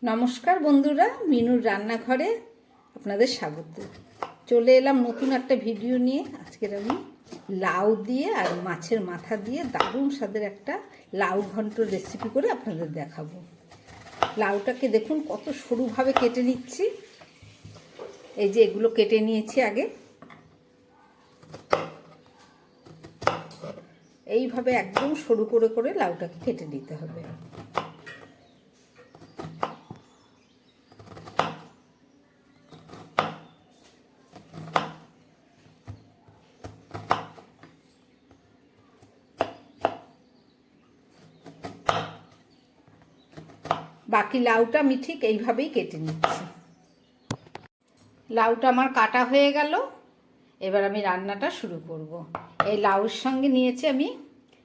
নমস্কার বন্ধুরা, মিনুর রান্নাঘরে আপনাদের স্বাগত। চলে এলাম নতুন একটা ভিডিও নিয়ে। আজকের আমি লাউ দিয়ে আর মাছের মাথা দিয়ে দারুণ স্বাদের একটা লাউ ঘন্ট রেসিপি করে আপনাদের দেখাবো। লাউটাকে দেখুন কত সরুভাবে কেটে নিচ্ছি। এই যে এগুলো কেটে নিয়েছি আগে। এইভাবে একদম সরু করে করে লাউটাকে কেটে নিতে হবে। বাকি লাউটা আমি ঠিক এইভাবেই কেটে নিচ্ছি। লাউটা আমার কাটা হয়ে গেল। এবার আমি রান্নাটা শুরু করব। এই লাউর সঙ্গে নিয়েছি আমি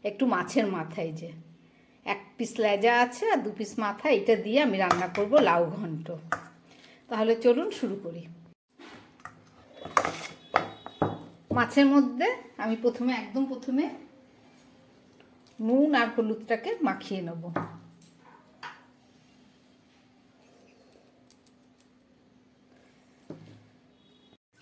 একটু মাছের মাথা, এই যে এক পিস লেজা আছে আর 2 পিস মাথা, এটা দিয়ে আমি রান্না করব লাউ ঘন্ট। তাহলে চলুন শুরু করি। মাছের মধ্যে আমি একদম প্রথমে নুন আর হলুদটাকে মাখিয়ে নেব।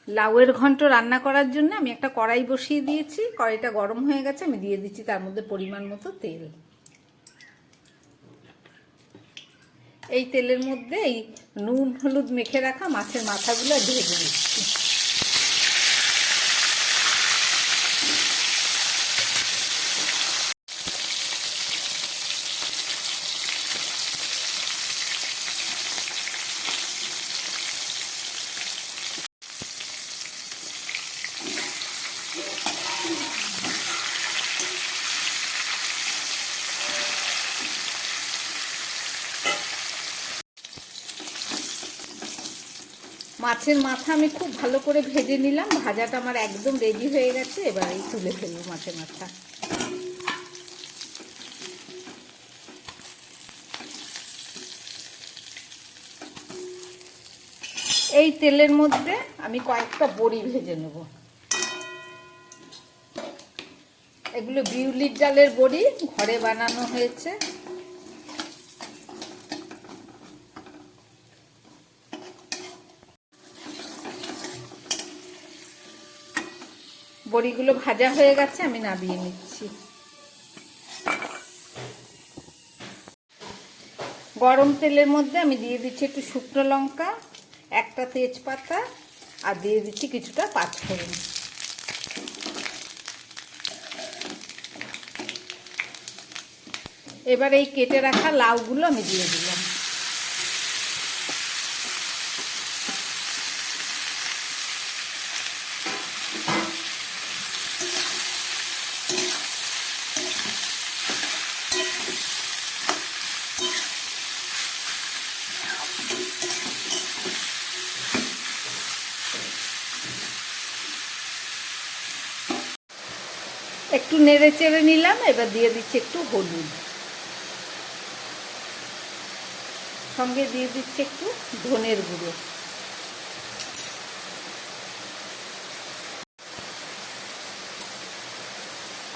লাউয়ের ঘন্ট রান্না করার জন্য আমি একটা কড়াই বসিয়ে দিয়েছি। কড়াইটা গরম হয়ে গেছে, আমি দিয়ে দিচ্ছি তার মধ্যে পরিমাণ মতো তেল। এই তেলের মধ্যে এই নুন হলুদ মেখে রাখা মাছের মাথাগুলো ভেজে নিচ্ছি। মাছের মাথা আমি খুব ভালো করে ভেজে নিলাম। ভাজাটা আমার একদম রেডি হয়ে গেছে। এবার এই তুলে ফেলবো মাছের মাথা। এই তেলের মধ্যে আমি কয়েকটা বড়ি ভেজে নেব। এগুলো বিউলির ডালের বড়ি, ঘরে বানানো হয়েছে। বড়িগুলো ভাজা হয়ে গেছে, আমি নামিয়ে নিচ্ছি। গরম তেলের মধ্যে আমি দিয়ে দিচ্ছি একটু শুকনো লঙ্কা, একটা তেজপাতা, আর দিয়ে দিচ্ছি কিছুটা পাঁচফোড়ন। এবার এই কেটে রাখা লাউগুলো আমি দিয়ে দিলাম। একটু নেড়ে চেড়ে নিলাম। এবার দিয়ে দিচ্ছি একটু হলুদ, সঙ্গে দিয়ে দিচ্ছি একটু ধনের গুঁড়ো,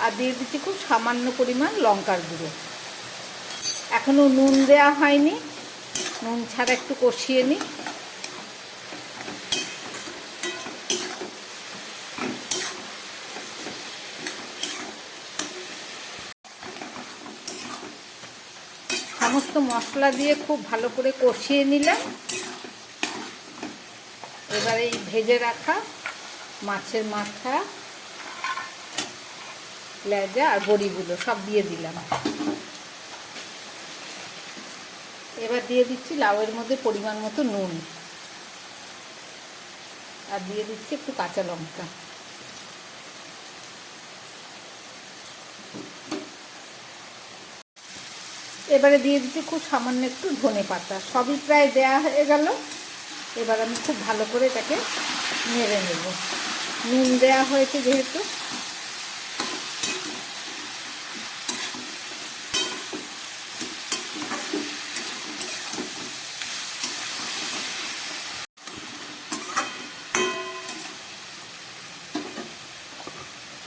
আর দিয়ে দিচ্ছি খুব সামান্য পরিমাণ লঙ্কার গুঁড়ো। এখনো নুন দেওয়া হয়নি, নুন ছাড়া একটু কষিয়ে নিই। সমস্ত মশলা দিয়ে খুব ভালো করে কষিয়ে নিলাম। এবার এই ভেজে রাখা মাছের মাথা, লেজা আর বড়িগুলো সব দিয়ে দিলাম। এবার দিয়ে দিচ্ছি লাউয়ের মধ্যে পরিমাণ মতো নুন, আর দিয়ে দিচ্ছি একটু কাঁচা লঙ্কা। এবারে দিয়ে দিচ্ছি খুব সামান্য একটু ধনে পাতা। সবই প্রায় দেয়া হয়ে গেল। এবার আমি খুব ভালো করে এটাকে নেড়ে নেব। নুন দেয়া হয়েছে যেহেতু।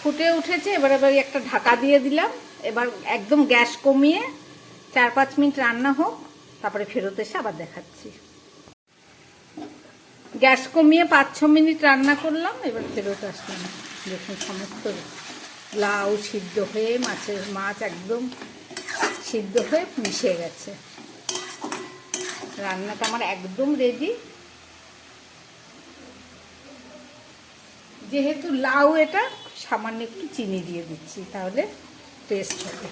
ফুটে উঠেছে। এবার একটা ঢাকা দিয়ে দিলাম। এবার একদম গ্যাস কমিয়ে 4-5 মিনিট রান্না হোক, তারপরে ফেরত এসে আবার দেখাচ্ছি। গ্যাস কমিয়ে 5-6 মিনিট রান্না করলাম, এবার ফেরত আসলাম। দেখুন সমস্ত লাউ সিদ্ধ হয়ে মাছ একদম সিদ্ধ হয়ে মিশে গেছে। রান্নাটা আমার একদম রেডি। যেহেতু লাউ, এটা সামান্য একটু চিনি দিয়ে দিচ্ছি, তাহলে টেস্ট হবে।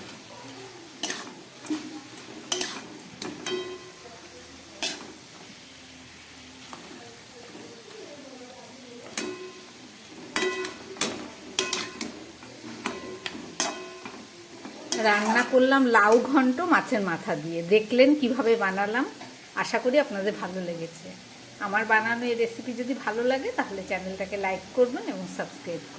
রান্না করলাম লাউ ঘন্ট মাছের মাথা দিয়ে। দেখলেন কিভাবে বানালাম। আশা করি আপনাদের ভালো লেগেছে। আমার বানানো এই রেসিপি যদি ভালো লাগে তাহলে চ্যানেলটাকে লাইক করবেন এবং সাবস্ক্রাইব করবেন।